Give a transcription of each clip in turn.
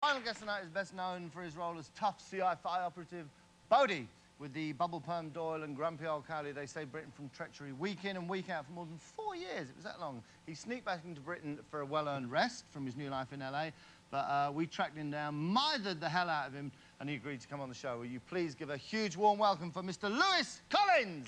final guest tonight is best known for his role as tough CI5 operative Bodhi. With the Bubble Perm Doyle and Grumpy Old Cowley, they saved Britain from treachery week in and week out for more than 4 years. It was that long. He sneaked back into Britain for a well-earned rest from his new life in LA, but we tracked him down, mithered the hell out of him, and he agreed to come on the show. Will you please give a huge warm welcome for Mr. Lewis Collins?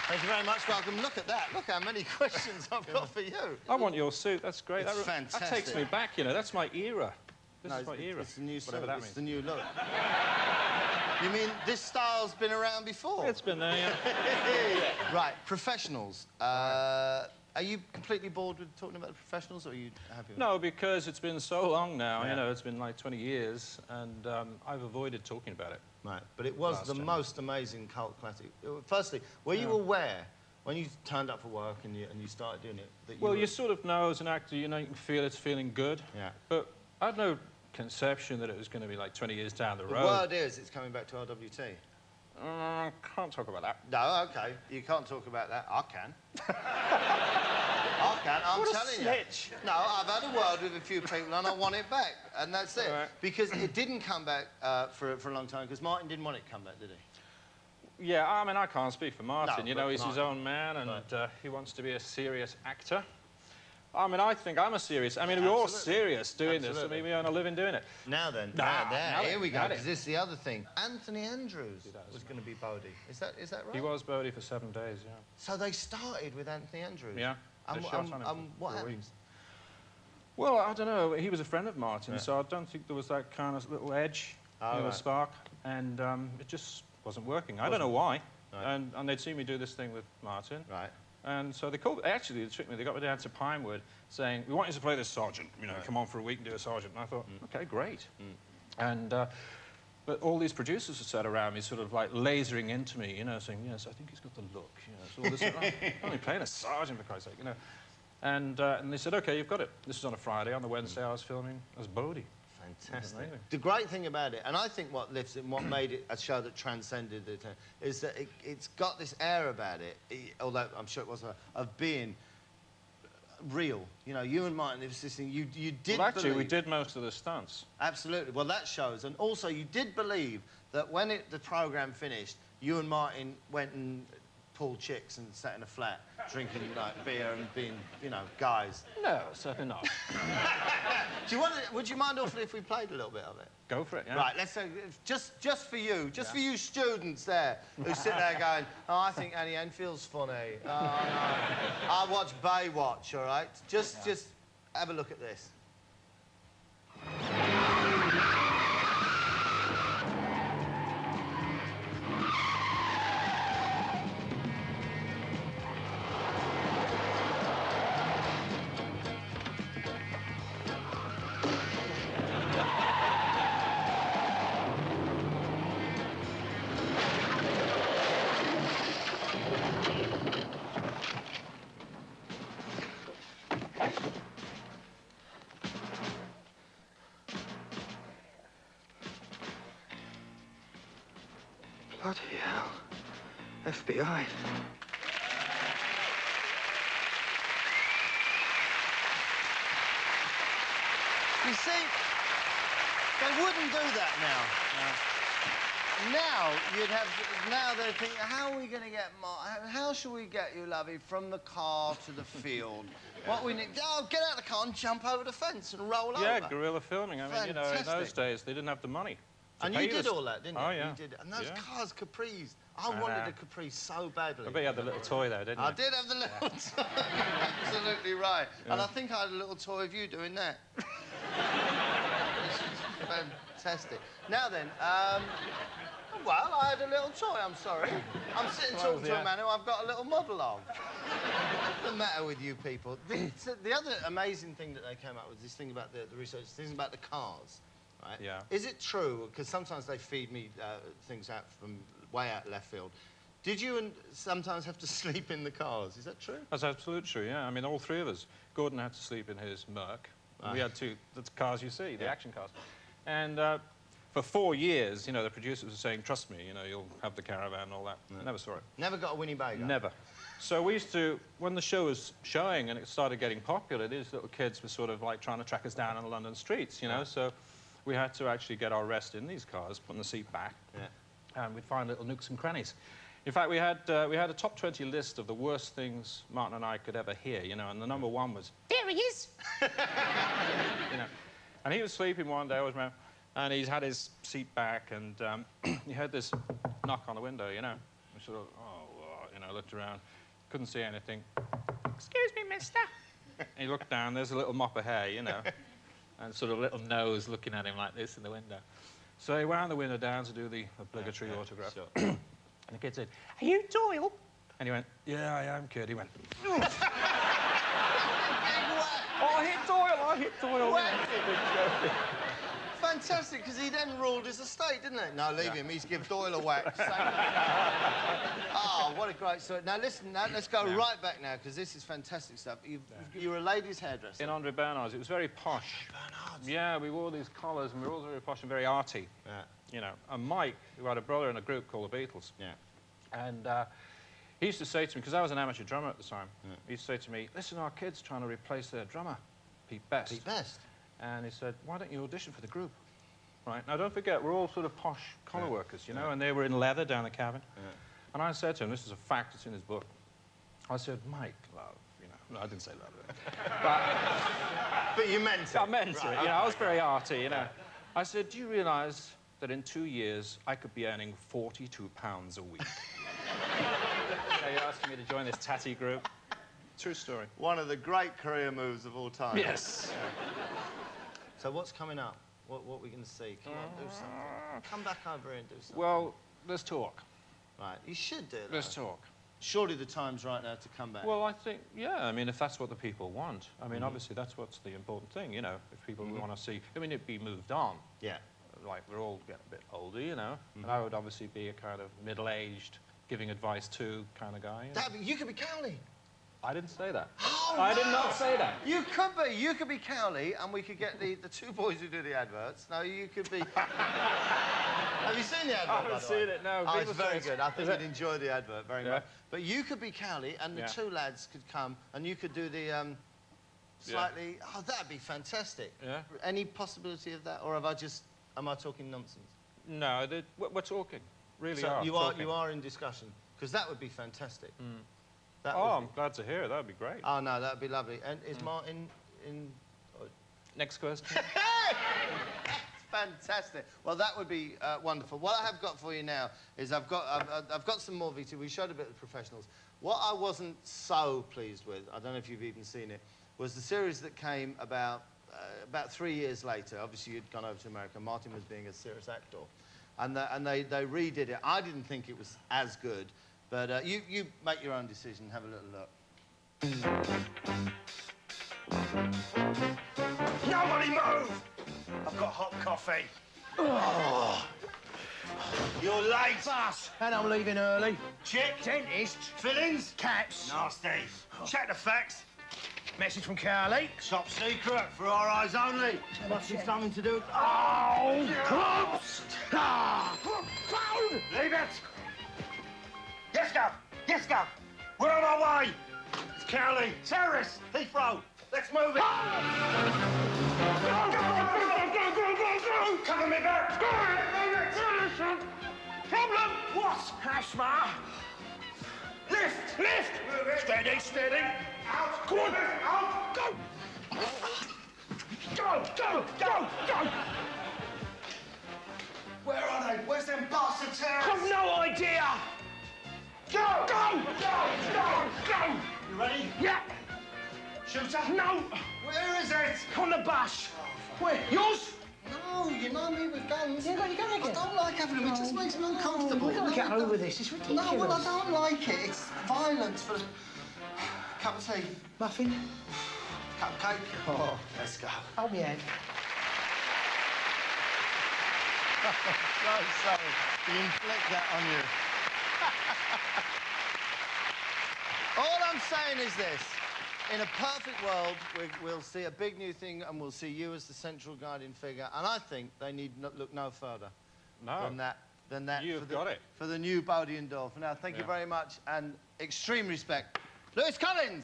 Thank you very much. Welcome. Look at that. Look how many questions I've got for you. I want your suit. That's great. It's fantastic. That takes me back, you know. That's my era. This is my era. It's the new suit. Whatever that It's means. the new look. You mean this style's been around before? It's been there, yeah. Right, professionals. Are you completely bored with talking about the professionals, or are you happy with No, because it's been so long now. Yeah. You know, it's been like 20 years, and I've avoided talking about it. Right, but it was the most amazing cult classic. Firstly, were you aware, when you turned up for work and you started doing it, that you you sort of know as an actor, you know, you can feel it's feeling good. Yeah. But I had no conception that it was going to be like 20 years down the road. The word is it's coming back to RWT. Can't talk about that. No, OK. You can't talk about that. I can. I can, I'm telling snitch. you. No, I've had a word with a few people and I want it back. And that's it. Right. Because it didn't come back for a long time, because Martin didn't want it to come back, did he? Yeah, I mean, I can't speak for Martin. No, you know, but he's his Martin. own man, and he wants to be a serious actor. I mean, I think I'm a serious... I mean, we're all serious doing this. I mean, we earn a living doing it. Now then, here we go, because this is the other thing. Anthony Andrews was going to be Bodhi. Is that right? He was Bodhi for 7 days, yeah. So they started with Anthony Andrews? Yeah. What happens? Well, I don't know. He was a friend of Martin, so I don't think there was that kind of little edge, spark, and it just wasn't working. I don't know why. Right. And they'd seen me do this thing with Martin. Right. And so they called... Actually, they tricked me. They got me down to Pinewood saying, we want you to play this sergeant. You know, come on for a week and do a sergeant. And I thought, OK, great. And... but all these producers were sat around me, sort of like lasering into me, you know, saying, yes, I think he's got the look, you know, so all this, only playing a sergeant, for Christ's sake, you know. And they said, OK, you've got it. This was on a Friday. On the Wednesday, I was filming as Bodhi. Fantastic. The great thing about it, and I think what lifts it and what made it a show that transcended it, is that it's got this air about it, although I'm sure it was, of being real. You know, you and Martin, it was this thing, you did Well, actually, believe... we did most of the stunts. Absolutely. Well, that shows. And also, you did believe that when the programme finished, you and Martin went and pulled chicks and sat in a flat, drinking, like, beer and being, you know, guys. No, certainly not. Would you mind awfully if we played a little bit of it? Go for it, yeah. Right, let's say, just for you, for you students there who sit there going, oh, I think Annie Enfield's funny. Oh, no. I watch Baywatch, all right? Just have a look at this. Bloody hell. FBI. You see, they wouldn't do that now. Now you'd have. Now they think, how are we going to get how shall we get you, lovey, from the car to the field? What we need? Oh, get out of the car and jump over the fence and roll over. Yeah, guerrilla filming. I mean, you know, in those days they didn't have the money. And you did all that, didn't you? Oh, yeah. You did. And those cars, Capris. I wanted a Capri so badly. I bet you had the little toy though, didn't you? I did have the little toy. Absolutely right. Yeah. And I think I had a little toy of you doing that. Fantastic. Now then, well, I had a little toy, I'm sorry. I'm sitting talking to a man who I've got a little model of. What's the matter with you people? The other amazing thing that they came up with, this thing about the research, this thing about the cars. Right? Yeah. Is it true, because sometimes they feed me things out from way out left field, did you sometimes have to sleep in the cars? Is that true? That's absolutely true, yeah. I mean, all three of us. Gordon had to sleep in his Merc. Right. We had the cars you see, the action cars. And for 4 years, you know, the producers were saying, trust me, you know, you'll have the caravan and all that. Never saw it. Never got a Winnebago? Never. So we used to, when the show was showing and it started getting popular, these little kids were sort of like trying to track us down on the London streets, you know, so we had to actually get our rest in these cars, putting the seat back, and we'd find little nooks and crannies. In fact, we had a top 20 list of the worst things Martin and I could ever hear, you know, and the number one was, there he is! You know, and he was sleeping one day, I was around, and he's had his seat back, and he heard this knock on the window, you know. We sort of, you know, looked around, couldn't see anything. Excuse me, mister. And he looked down, there's a little mop of hair, you know, and sort of little nose looking at him like this in the window. So he wound the window down to do the obligatory autograph. Sure. And the kid said, are you Doyle? And he went, yeah, I am, kid. He went, oh, I hit Doyle, I hit Doyle. Fantastic, because he then ruled his estate, didn't he? No, leave him. He's give Doyle a whack. Oh, what a great story. Now, listen, let's go right back now, because this is fantastic stuff. You're a ladies' hairdresser. In Andre Bernard's. It was very posh. Bernard's? Yeah, we wore these collars, and we were all very posh and very arty. Yeah. You know, and Mike, who had a brother in a group called the Beatles. Yeah. And he used to say to me, because I was an amateur drummer at the time, he used to say to me, listen, our kid's trying to replace their drummer, Pete Best. Pete Best? And he said, why don't you audition for the group? Right? Now, don't forget, we're all sort of posh collar workers, you know, and they were in leather down the cabin. And I said to him, this is a fact, it's in his book. I said, Mike, love, you know. No, I didn't say love. But you meant it. I meant it, you know, I was very arty, you know. I said, do you realise that in 2 years, I could be earning £42 a week? So you're asking me to join this tatty group? True story. One of the great career moves of all time. Yes. So what's coming up? What are we going to see? Come on, do something. Come back over here and do something. Well, let's talk. Right, you should do that. Let's talk. Surely the time's right now to come back. Well, I think, yeah, I mean, if that's what the people want. I mean, obviously, that's what's the important thing, you know, if people want to see... I mean, it'd be moved on. Yeah. Like, we're all getting a bit older, you know, and I would obviously be a kind of middle-aged, giving advice to kind of guy. You know? You could be Cowley. I didn't say that. Oh, I did not say that. You could be. You could be Cowley, and we could get the two boys who do the adverts. No, you could be... Have you seen the advert, I haven't seen it, no. Oh, it's People very say good. I think you'd enjoy the advert very much. But you could be Cowley, and the two lads could come, and you could do the slightly... Oh, that'd be fantastic. Yeah. Any possibility of that, or have I just... Am I talking nonsense? No, we're talking. Really So are. you are in discussion, because that would be fantastic. That would I'm be... glad to hear it. That'd be great. Oh, no, that'd be lovely. And is Martin in... Next question. Fantastic. Well, that would be wonderful. What I have got for you now is I've got some more VT. We showed a bit of the professionals. What I wasn't so pleased with, I don't know if you've even seen it, was the series that came about 3 years later. Obviously, you'd gone over to America. Martin was being a serious actor. And they redid it. I didn't think it was as good, but you make your own decision. Have a little look. Nobody move! I've got hot coffee. Oh. You're late. Bus, and I'm leaving early. Chick. Dentist. Fillings. Cats. Nasty. Check the facts. Message from Cowley. Top secret, for our eyes only. Must be something to do with... Oh, clubs! Ah! Phone! Leave it. Yes, go. Yes, go. We're on our way. It's Cowley. Terrace. Heathrow. Let's move it. Go. Cover me back. Problem? What? Asthma. Lift. Lift. Move it. Steady, steady. Out. Go on. Out. Go. Go. Where are they? Where's them bastard terrorists? I've no idea. Go. Go. You ready? Yeah. Shooter? No. Where is it? On the bus. Where? Yours? No, you know me with guns. You got your gun I again. don't like having them. It just makes me uncomfortable. We've got to get over this. It's ridiculous. No, well, I don't like it. It's violence for... Cup of tea. Muffin? Cupcake. Oh, let's go. Hold me hand. So sorry to inflict that on you. All I'm saying is this. in a perfect world, we'll see a big new thing, and we'll see you as the central guiding figure. And I think they need look no further than that. You've got it. For the new Bodie and Doyle. For now, thank you very much, and extreme respect. Lewis Collins!